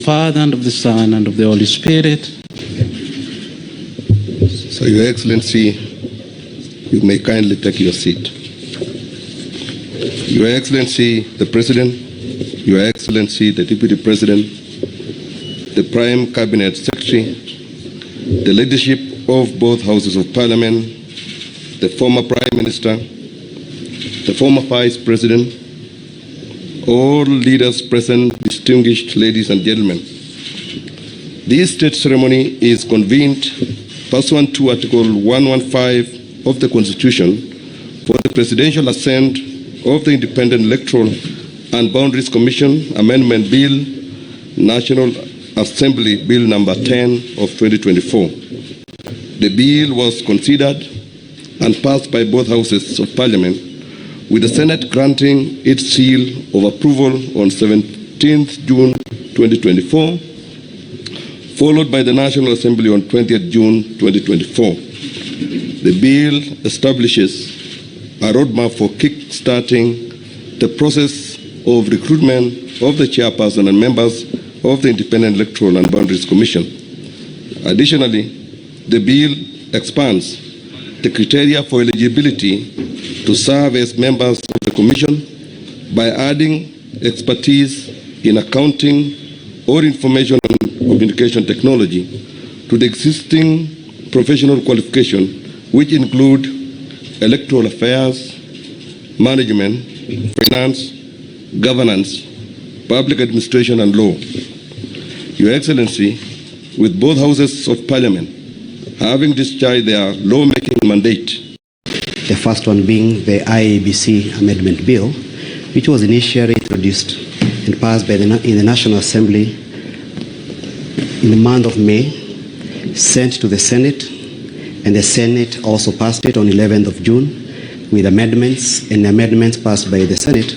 Father, and of the Son, and of the Holy Spirit. So, Your Excellency, you may kindly take your seat. Your Excellency, the President, Your Excellency, the Deputy President, the Prime Cabinet Secretary, the leadership of both Houses of Parliament, the former Prime Minister, the former Vice President, all leaders present, distinguished ladies and gentlemen. This state ceremony is convened pursuant to Article 115 of the Constitution for the Presidential Assent of the Independent Electoral and Boundaries Commission Amendment Bill, National Assembly Bill number 10 of 2024. The bill was considered and passed by both Houses of Parliament, with the Senate granting its seal of approval on 17th June 2024, followed by the National Assembly on 20th June 2024. The bill establishes a roadmap for kick-starting the process of recruitment of the chairperson and members of the Independent Electoral and Boundaries Commission. Additionally, the bill expands the criteria for eligibility to serve as members of the Commission by adding expertise in accounting or information and communication technology to the existing professional qualification, which include electoral affairs, management, finance, governance, public administration, and law. Your Excellency, with both Houses of Parliament having discharged their lawmaking mandate, the first one being the IABC Amendment Bill, which was initially introduced and passed in the National Assembly in the month of May, sent to the Senate, and the Senate also passed it on 11th of June with amendments, and the amendments passed by the Senate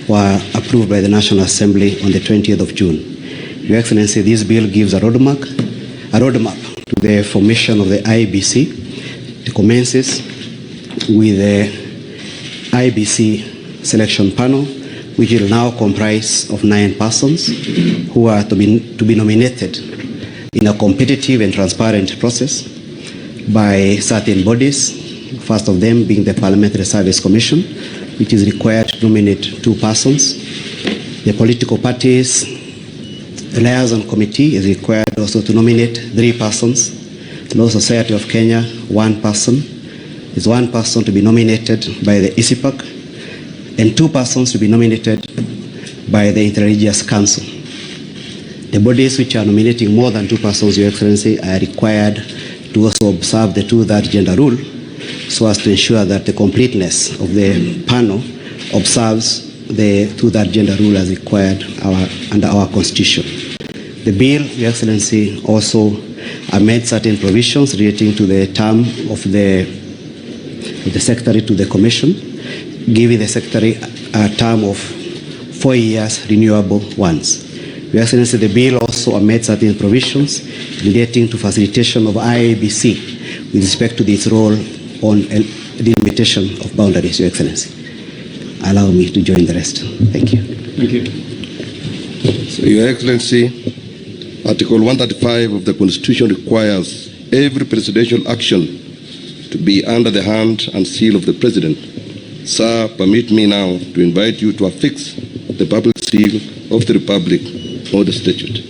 were approved by the National Assembly on the 20th of June. Your Excellency, this bill gives a roadmap to the formation of the IABC. It commences with the IBC selection panel, which will now comprise of 9 persons who are to be nominated in a competitive and transparent process by certain bodies, first of them being the Parliamentary Service Commission, which is required to nominate 2 persons. The political parties liaison committee is required also to nominate 3 persons. The Law Society of Kenya, 1 person. Is 1 person to be nominated by the ISIPAC and 2 persons to be nominated by the Interreligious Council. The bodies which are nominating more than 2 persons, Your Excellency, are required to also observe the 2/3 gender rule so as to ensure that the completeness of the panel observes the 2/3 gender rule as required under our Constitution. The bill, Your Excellency, also amends certain provisions relating to the term of the Secretary to the Commission, giving the Secretary a term of 4 years renewable once. Your Excellency, the bill also amends certain provisions relating to facilitation of IABC with respect to its role on delimitation of boundaries, Your Excellency. Allow me to join the rest. Thank you. Thank you. So, Your Excellency, Article 135 of the Constitution requires every presidential action to be under the hand and seal of the President. Sir, permit me now to invite you to affix the public seal of the Republic or the statute.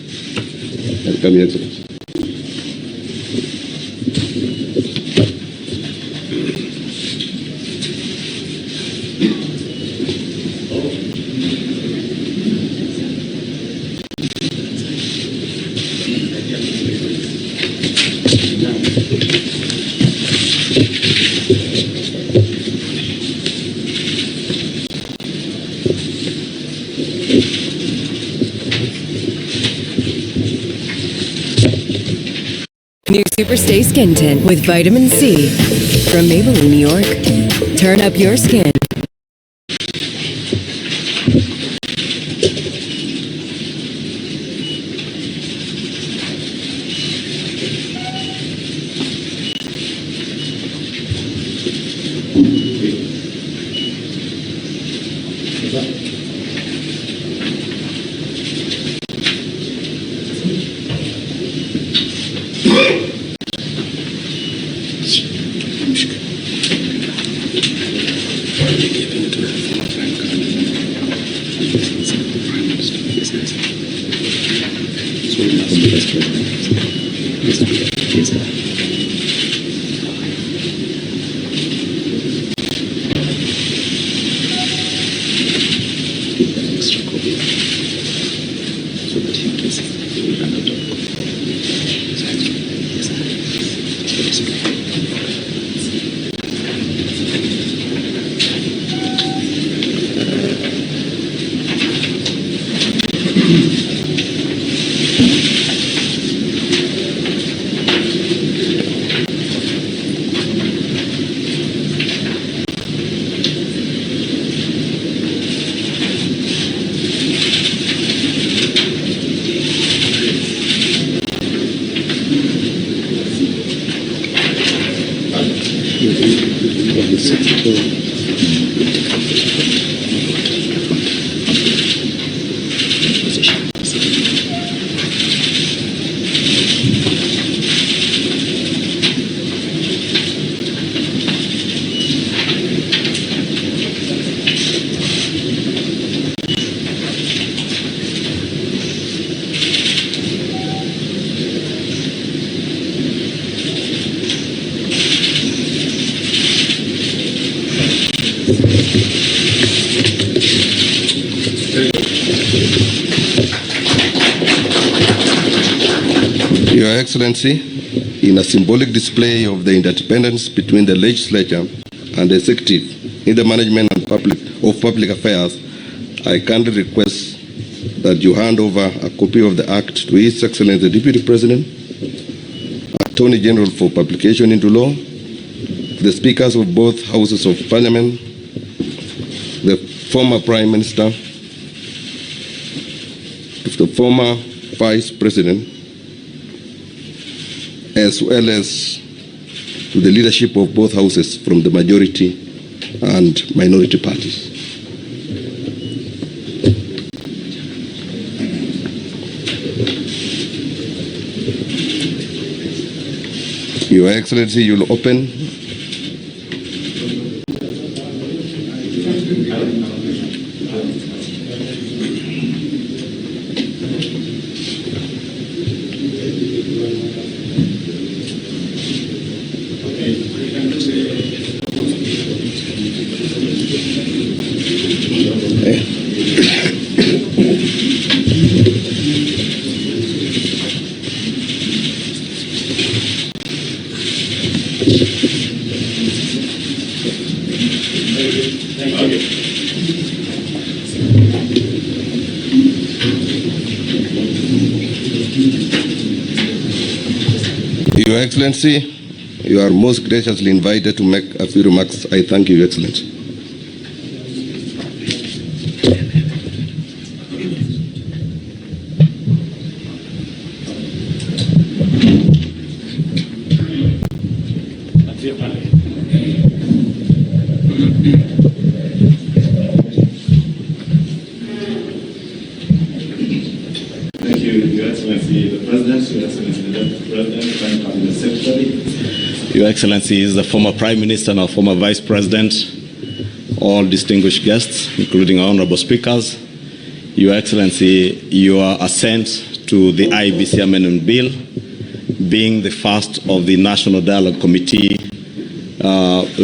Welcome, Your Excellency. New Super Stay Skin Tint with vitamin C from Maybelline, New York. Turn up your skin. Your Excellency, in a symbolic display of the interdependence between the legislature and the executive in the management and public affairs, I kindly request that you hand over a copy of the Act to His Excellency the Deputy President, Attorney General for publication into law, the speakers of both houses of Parliament, the former Prime Minister, the former Vice President, as well as to the leadership of both houses from the majority and minority parties. Your Excellency, you will open. Your Excellency, you are most graciously invited to make a few remarks. I thank you, Your Excellency. Thank you, Your Excellency, the President, Your Excellency, the Deputy President, Prime Cabinet Secretary, Your Excellency is the former Prime Minister and our former Vice President, all distinguished guests, including our honorable speakers. Your Excellency, your assent to the IEBC Amendment Bill, being the first of the National Dialogue Committee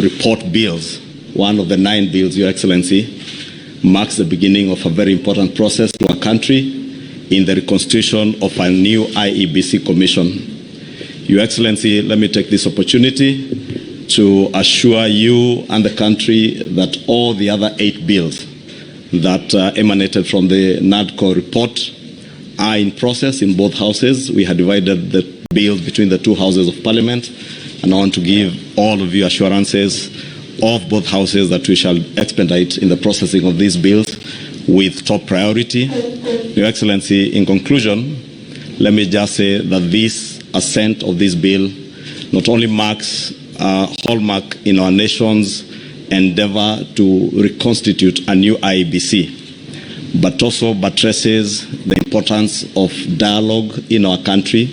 report bills, one of the 9 bills, Your Excellency, marks the beginning of a very important process to our country in the reconstitution of a new IEBC Commission. Your Excellency, let me take this opportunity to assure you and the country that all the other 8 bills that emanated from the NADCO report are in process in both houses. We had divided the bills between the 2 houses of Parliament, and I want to give all of you assurances of both houses that we shall expedite in the processing of these bills with top priority. Your Excellency, in conclusion, let me just say that this assent of this bill not only marks a hallmark in our nation's endeavor to reconstitute a new IEBC, but also buttresses the importance of dialogue in our country,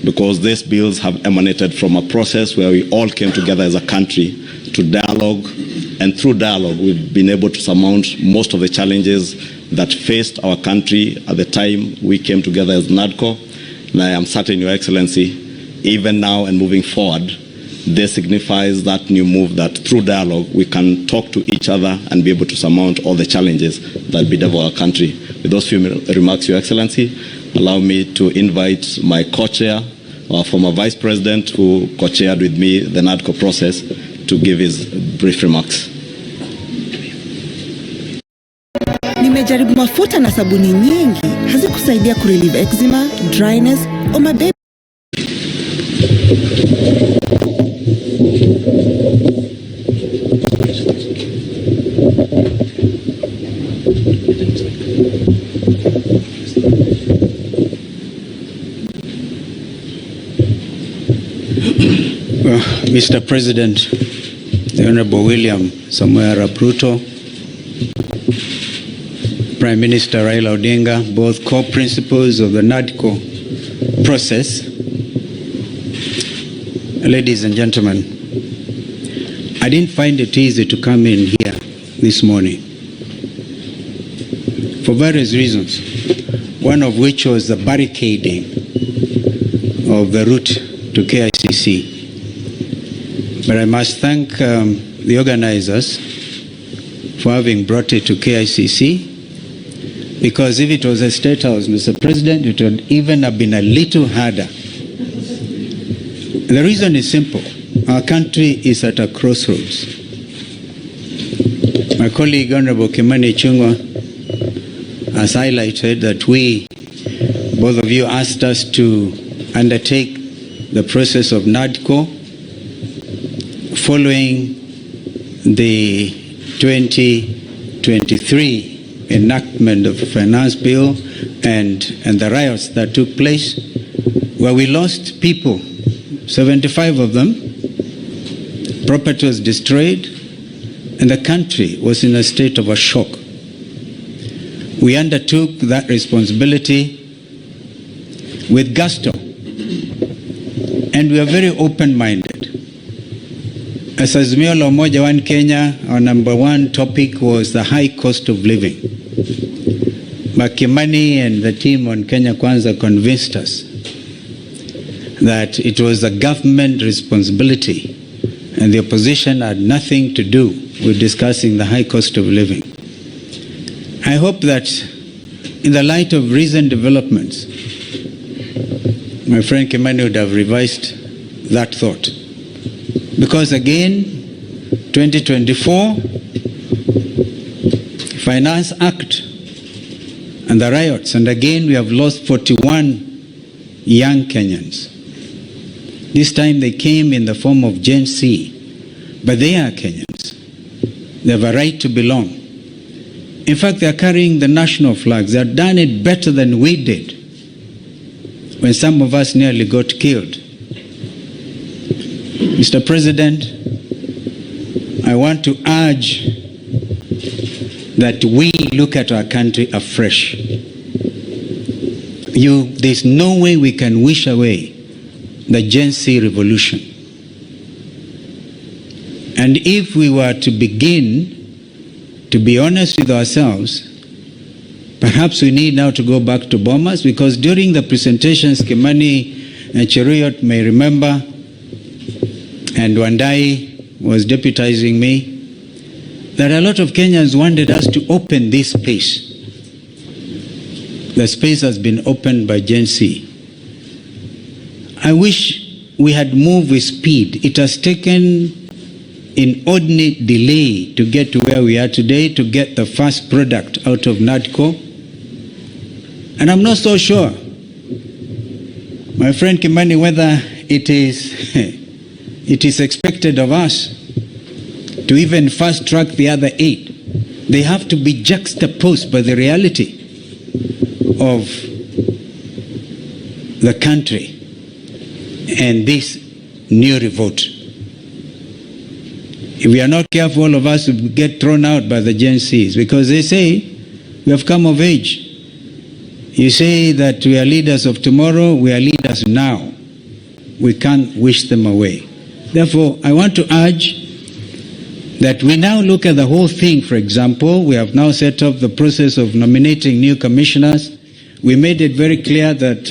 because these bills have emanated from a process where we all came together as a country to dialogue, and through dialogue we've been able to surmount most of the challenges that faced our country at the time we came together as NADCO, And I am certain, Your Excellency, even now and moving forward, this signifies that new move that through dialogue we can talk to each other and be able to surmount all the challenges that bedevil our country. With those few remarks, Your Excellency, allow me to invite my co-chair, our former Vice President, who co-chaired with me the NADCO process, to give his brief remarks. Nimejaribu mafuta na sabuni nyingi, hazikusaidia kurelieve eczema, dryness, or my baby. Mr. President, the Honorable William Samoei Arap Ruto, Prime Minister RAILA Odinga, both co-principals of the NADCO process, ladies and gentlemen, I didn't find it easy to come in here this morning for various reasons, one of which was the barricading of the route to KICC. But I must thank the organizers for having brought it to KICC, because if it was a State House, Mr. President, it would even have been a little harder. The reason is simple. Our country is at a crossroads. My colleague, Honorable Kimani Ichung'wah, has highlighted that both of you asked us to undertake the process of NADCO following the 2023 enactment of the finance bill and the riots that took place, where we lost people, 75 of them, property was destroyed, and the country was in a state of a shock. We undertook that responsibility with gusto, and we are very open-minded. As Azimio la Umoja One Kenya, our number one topic was the high cost of living. Kimani and the team on Kenya Kwanza convinced us that it was a government responsibility and the opposition had nothing to do with discussing the high cost of living. I hope that in the light of recent developments, my friend Kimani would have revised that thought. Because again, 2024, Finance Act and the riots, and again we have lost 41 young Kenyans. This time they came in the form of Gen Z, but they are Kenyans. They have a right to belong. In fact, they are carrying the national flags. They have done it better than we did when some of us nearly got killed. Mr. President, I want to urge that we look at our country afresh. There's no way we can wish away the Gen Z revolution. And if we were to begin to be honest with ourselves, perhaps we need now to go back to Bomas, because during the presentations, Kimani and Cheruiyot may remember, and Wandai was deputizing me, that a lot of Kenyans wanted us to open this space. The space has been opened by Gen Z. I wish we had moved with speed. It has taken inordinate delay to get to where we are today, to get the first product out of NADCO. And I'm not so sure, my friend Kimani, whether it is expected of us to even fast track the other 8. They have to be juxtaposed by the reality of the country and this new revolt. If we are not careful, all of us will get thrown out by the Gen Zs, because they say we have come of age. You say that we are leaders of tomorrow, we are leaders now. We can't wish them away. Therefore, I want to urge that we now look at the whole thing. For example, we have now set up the process of nominating new commissioners. we made it very clear that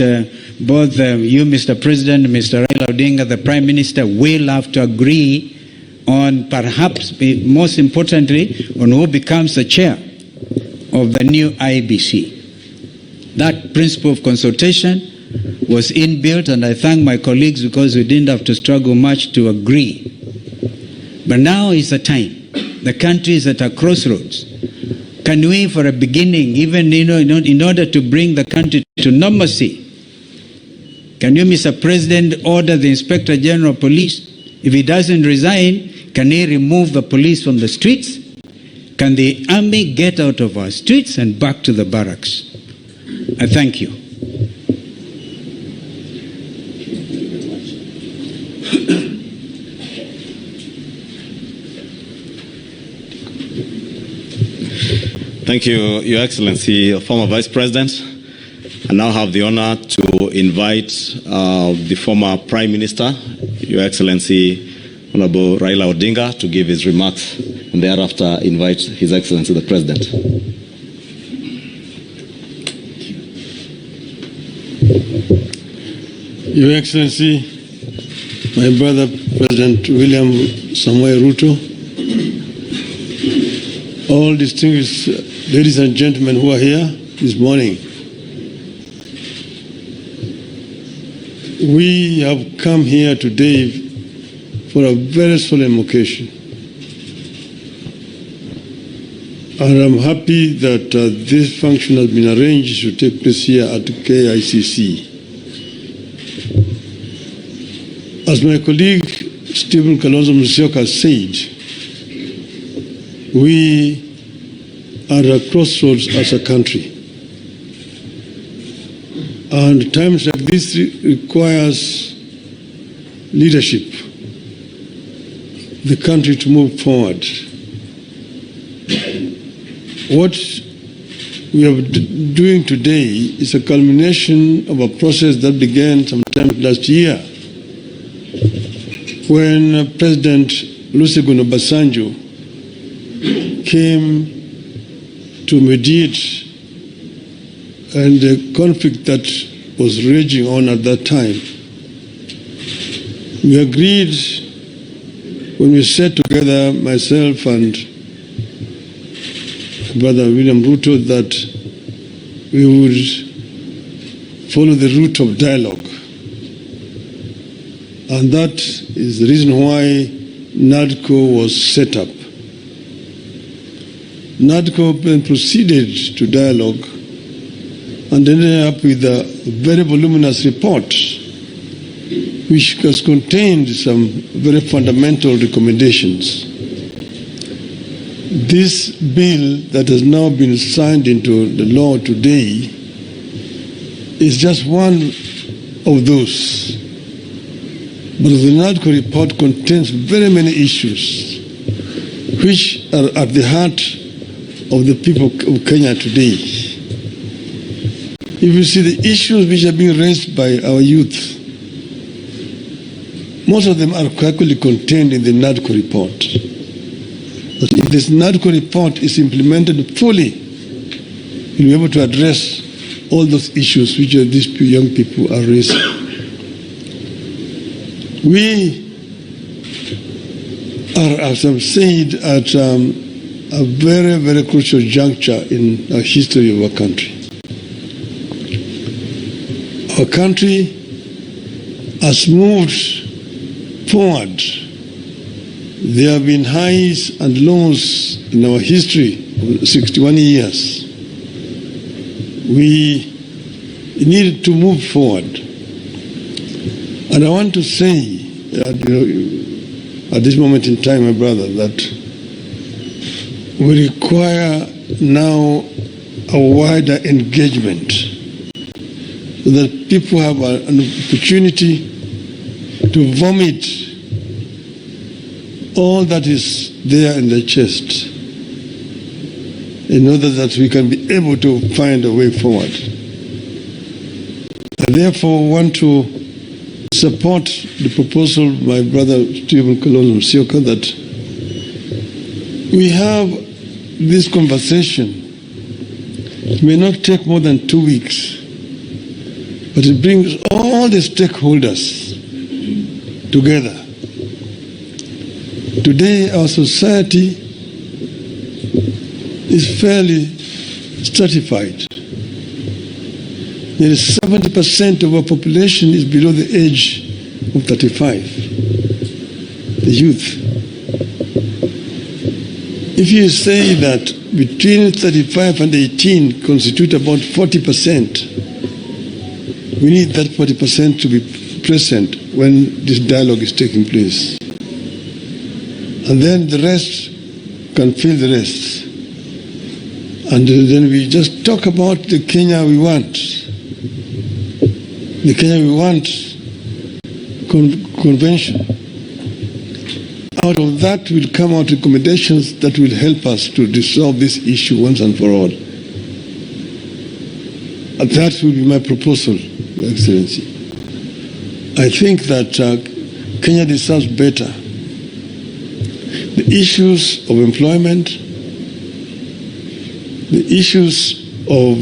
both you, Mr. President, Mr. RAILA Odinga, the Prime Minister, will have to agree on, perhaps most importantly, on who becomes the chair of the new IBC. That principle of consultation was inbuilt, and I thank my colleagues because we didn't have to struggle much to agree. But now is the time. The country is at a crossroads. Can we, for a beginning, even in order to bring the country to normalcy, can you, Mr. President, order the Inspector General of Police? If he doesn't resign, can he remove the police from the streets? Can the army get out of our streets and back to the barracks? I thank you. Thank you, Your Excellency, former Vice President. I now have the honor to invite the former Prime Minister, Your Excellency, Honorable RAILA Odinga, to give his remarks, and thereafter invite His Excellency the President. Your Excellency, my brother President William Samoei Ruto, all distinguished ladies and gentlemen who are here this morning, we have come here today for a very solemn occasion. And I'm happy that this function has been arranged to take place here at KICC. As my colleague Stephen Kalonzo Musyoka said, we are at a crossroads as a country. And times like this requires leadership, the country to move forward. What we are doing today is a culmination of a process that began sometime last year when President Olusegun Obasanjo came to mediate and the conflict that was raging on at that time. We agreed when we sat together, myself and Brother William Ruto, that we would follow the route of dialogue. And that is the reason why NADCO was set up. NADCO then proceeded to dialogue and ended up with a very voluminous report which has contained some very fundamental recommendations. This bill that has now been signed into the law today is just one of those. But the NADCO report contains very many issues which are at the heart of the people of Kenya today. If you see the issues which are being raised by our youth, most of them are actually contained in the NADCO report. But if this NADCO report is implemented fully, you'll be able to address all those issues which these young people are raising. We are, as I've said, at a very, very crucial juncture in the history of our country. Our country has moved forward. There have been highs and lows in our history of 61 years. We need to move forward. And I want to say, at this moment in time, my brother, that we require now a wider engagement so that people have an opportunity to vomit all that is there in the chest in order that we can be able to find a way forward. I therefore want to support the proposal of my brother Stephen Kalonzo Musyoka that we have this conversation. It may not take more than 2 weeks. but it brings all the stakeholders together. Today, our society is fairly stratified. Nearly 70% of our population is below the age of 35, the youth. If you say that between 35 and 18 constitute about 40%, we need that 40% to be present when this dialogue is taking place. And then the rest can fill the rest. And then we just talk about the Kenya we want. The Kenya we want convention. Out of that will come out recommendations that will help us to resolve this issue once and for all. And that will be my proposal, Your Excellency. I think that Kenya deserves better. The issues of employment, the issues of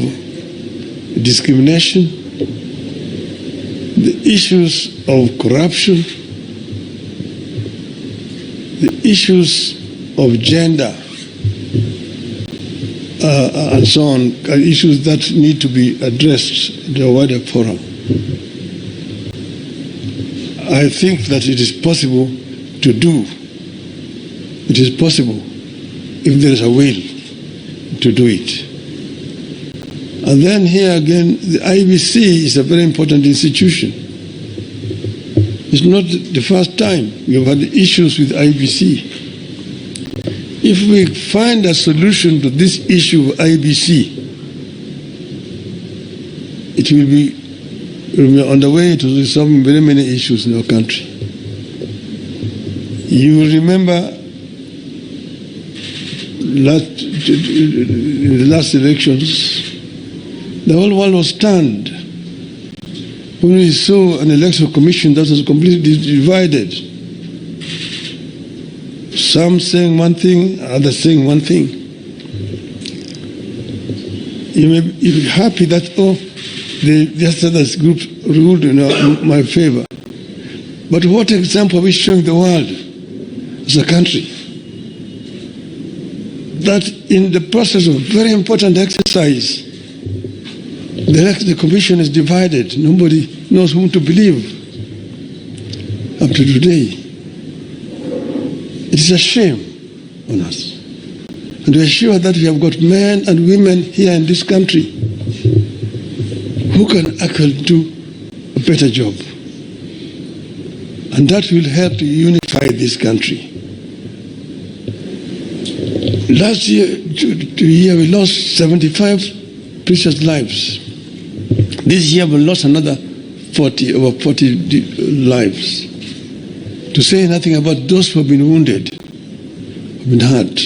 discrimination, the issues of corruption, the issues of gender, and so on, are issues that need to be addressed in a wider forum. I think that it is possible to do. It is possible if there is a will to do it. And then here again, the IBC is a very important institution. It's not the first time we have had issues with IBC. If we find a solution to this issue of IBC, it will be on the way to resolving very many issues in our country. You will remember in the last elections, the whole world was stunned when we saw an electoral commission that was completely divided. Some saying one thing, others saying one thing. You may be happy that, the other group ruled in my favor. But what example are we showing the world as a country? That in the process of very important exercise, the commission is divided. Nobody knows whom to believe up to today. It is a shame on us. And we are sure that we have got men and women here in this country who can actually do a better job. And that will help to unify this country. Last year, we lost 75 precious lives. This year we lost another 40 lives. To say nothing about those who have been wounded, who have been hurt.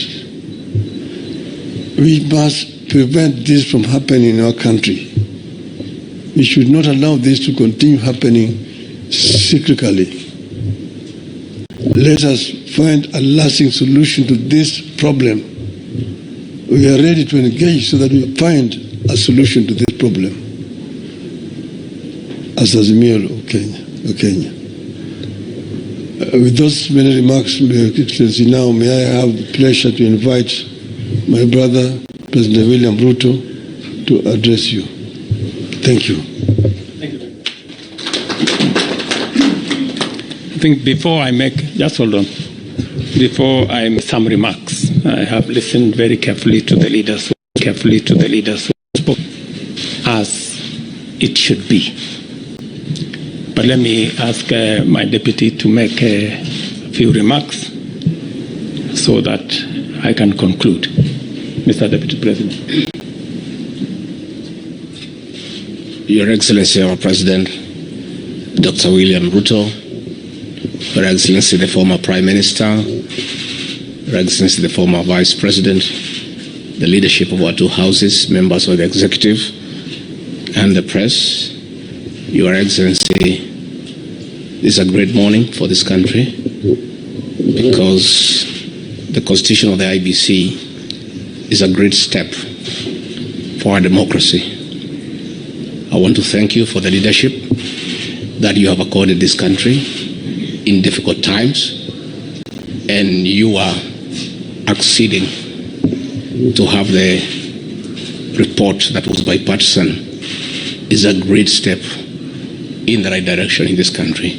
We must prevent this from happening in our country. We should not allow this to continue happening cyclically. Let us find a lasting solution to this problem. We are ready to engage so that we find a solution to this problem. As Azimio of Kenya. With those many remarks, Your Excellency, now may I have the pleasure to invite my brother, President William Ruto, to address you. Thank you. Thank you. I think before I make, just hold on, before I make some remarks, I have listened very carefully to the leaders who spoke as it should be. But let me ask my deputy to make a few remarks so that I can conclude. Mr. Deputy President. Your Excellency, our President, Dr. William Ruto, Your Excellency, the former Prime Minister, Your Excellency, the former Vice President, the leadership of our two houses, members of the executive, and the press, Your Excellency, this is a great morning for this country because the constitution of the IBC is a great step for our democracy. I want to thank you for the leadership that you have accorded this country in difficult times, and you are acceding to have the report that was bipartisan is a great step in the right direction in this country.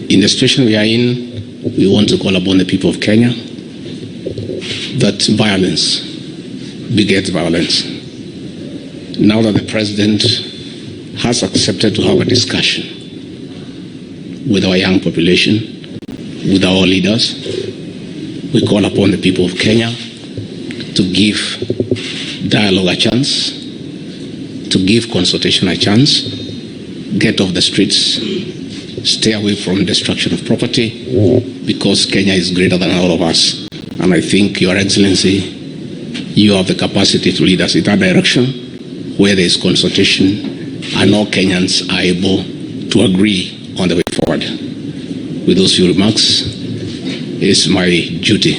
In the situation we are in, we want to call upon the people of Kenya that violence begets violence. Now that the president has accepted to have a discussion with our young population, with our leaders, we call upon the people of Kenya to give dialogue a chance, to give consultation a chance, get off the streets, stay away from destruction of property, because Kenya is greater than all of us. And I think, Your Excellency, you have the capacity to lead us in that direction where there is consultation and all Kenyans are able to agree on the way forward. With those few remarks, it is my duty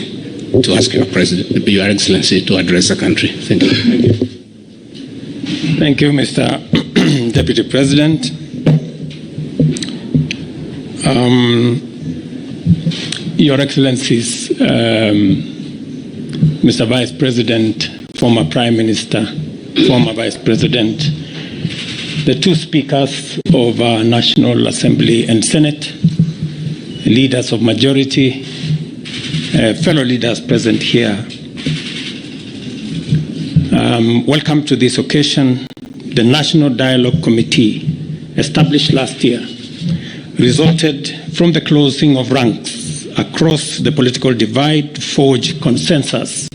to ask Your Excellency to address the country. Thank you. Thank you. Thank you, Mr. Deputy President. Your Excellencies, Mr. Vice President, former Prime Minister, former Vice President, the two speakers of our National Assembly and Senate, leaders of majority, fellow leaders present here. Welcome to this occasion. The National Dialogue Committee, established last year, resulted from the closing of ranks across the political divide to forge consensus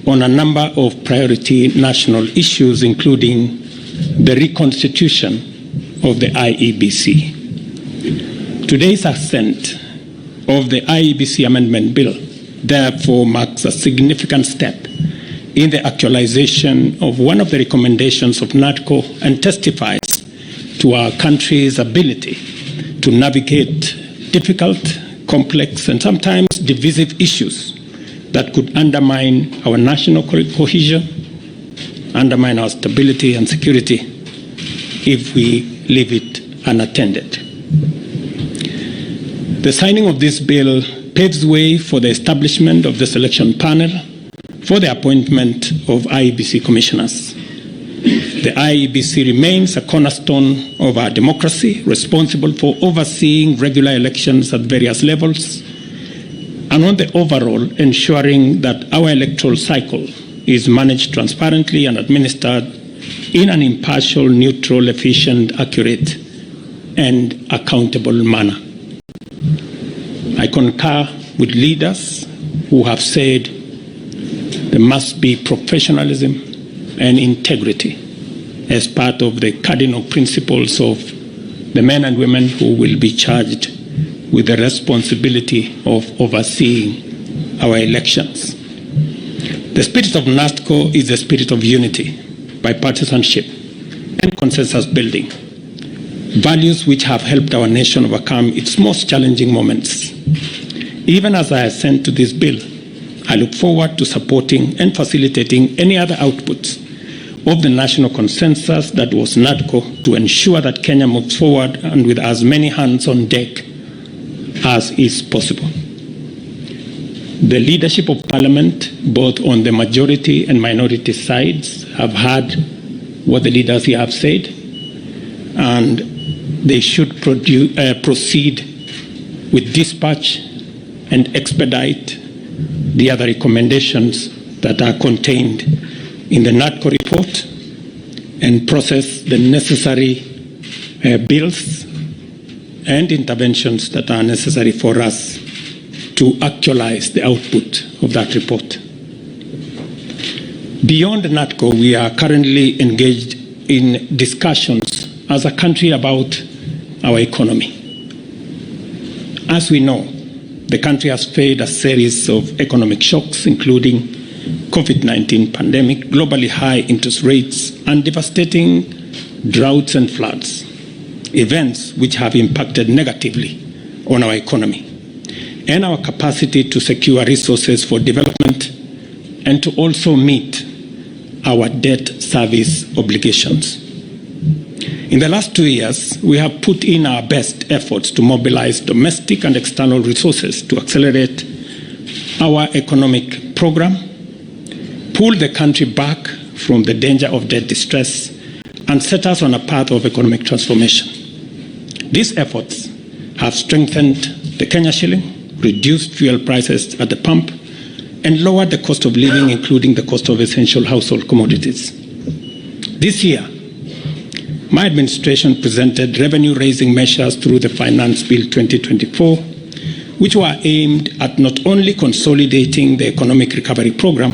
on a number of priority national issues, including the reconstitution of the IEBC. Today's assent of the IEBC Amendment Bill therefore marks a significant step in the actualization of one of the recommendations of NADCO and testifies to our country's ability to navigate difficult, complex, and sometimes divisive issues that could undermine our national cohesion, undermine our stability and security if we leave it unattended. The signing of this bill paves way for the establishment of the selection panel for the appointment of IEBC commissioners. The IEBC remains a cornerstone of our democracy, responsible for overseeing regular elections at various levels, and on the overall ensuring that our electoral cycle is managed transparently and administered in an impartial, neutral, efficient, accurate, and accountable manner. I concur with leaders who have said there must be professionalism and integrity as part of the cardinal principles of the men and women who will be charged with the responsibility of overseeing our elections. The spirit of NADCO is the spirit of unity, bipartisanship, and consensus building, values which have helped our nation overcome its most challenging moments. Even as I assent to this bill, I look forward to supporting and facilitating any other outputs of the national consensus that was NADCO to ensure that Kenya moves forward and with as many hands on deck as is possible. The leadership of Parliament, both on the majority and minority sides, have heard what the leaders here have said, and they should proceed with dispatch and expedite the other recommendations that are contained in the NADCO report and process the necessary bills and interventions that are necessary for us to actualize the output of that report. Beyond NADCO, we are currently engaged in discussions as a country about our economy. As we know, the country has faced a series of economic shocks, including COVID-19 pandemic, globally high interest rates, and devastating droughts and floods, events which have impacted negatively on our economy and our capacity to secure resources for development and to also meet our debt service obligations. In the last 2 years, we have put in our best efforts to mobilize domestic and external resources to accelerate our economic program, pull the country back from the danger of debt distress, and set us on a path of economic transformation. These efforts have strengthened the Kenya shilling, reduced fuel prices at the pump, and lowered the cost of living, including the cost of essential household commodities. This year, my administration presented revenue-raising measures through the Finance Bill 2024, which were aimed at not only consolidating the economic recovery program,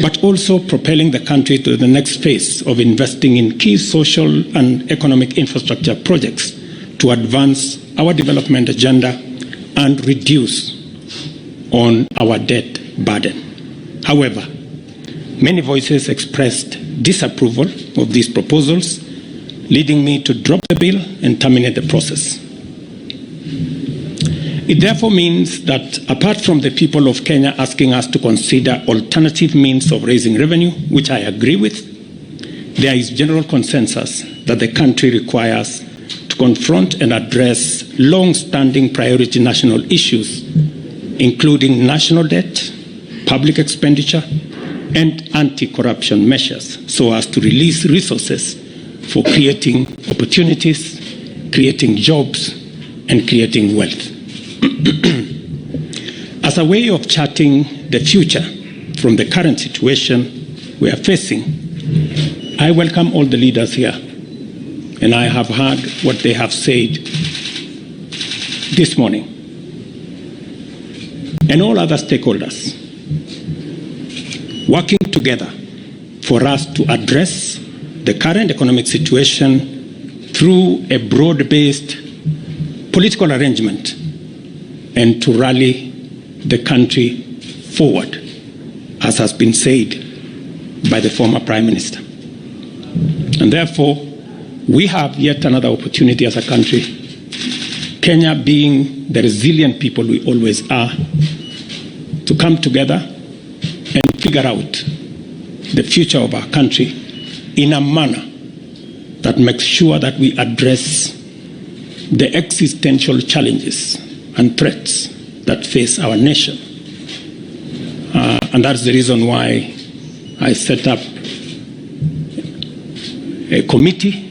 but also propelling the country to the next phase of investing in key social and economic infrastructure projects to advance our development agenda and reduce on our debt burden. However, many voices expressed disapproval of these proposals, leading me to drop the bill and terminate the process. It therefore means that apart from the people of Kenya asking us to consider alternative means of raising revenue, which I agree with, there is general consensus that the country requires to confront and address long-standing priority national issues, including national debt, public expenditure, and anti-corruption measures, so as to release resources for creating opportunities, creating jobs, and creating wealth. As a way of charting the future from the current situation we are facing, I welcome all the leaders here, and I have heard what they have said this morning, and all other stakeholders working together for us to address the current economic situation through a broad-based political arrangement and to rally the country forward, as has been said by the former Prime Minister. And therefore, we have yet another opportunity as a country, Kenya being the resilient people we always are, to come together and figure out the future of our country in a manner that makes sure that we address the existential challenges and threats that face our nation. And that's the reason why I set up a committee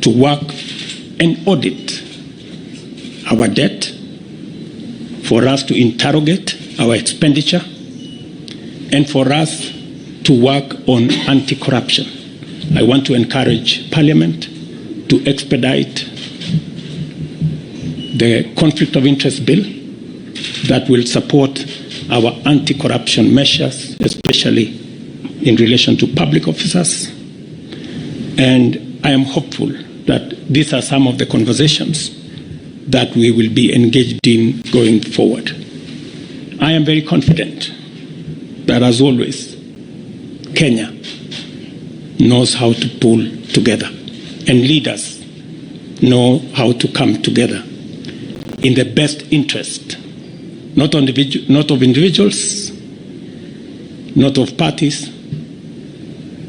to work and audit our debt, for us to interrogate our expenditure, and for us to work on anti-corruption. I want to encourage Parliament to expedite the conflict of interest bill that will support our anti-corruption measures, especially in relation to public officers. And I am hopeful that these are some of the conversations that we will be engaged in going forward. I am very confident that, as always, Kenya knows how to pull together, and leaders know how to come together in the best interest, not of individuals, not of parties,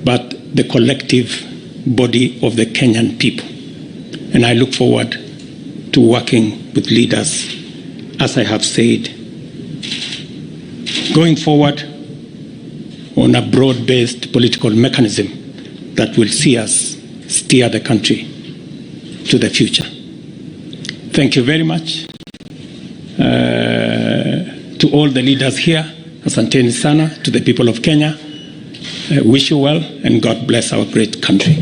but the collective body of the Kenyan people. And I look forward to working with leaders, as I have said, going forward on a broad-based political mechanism that will see us steer the country to the future. Thank you very much to all the leaders here. Asanteni sana to the people of Kenya. Wish you well, and God bless our great country.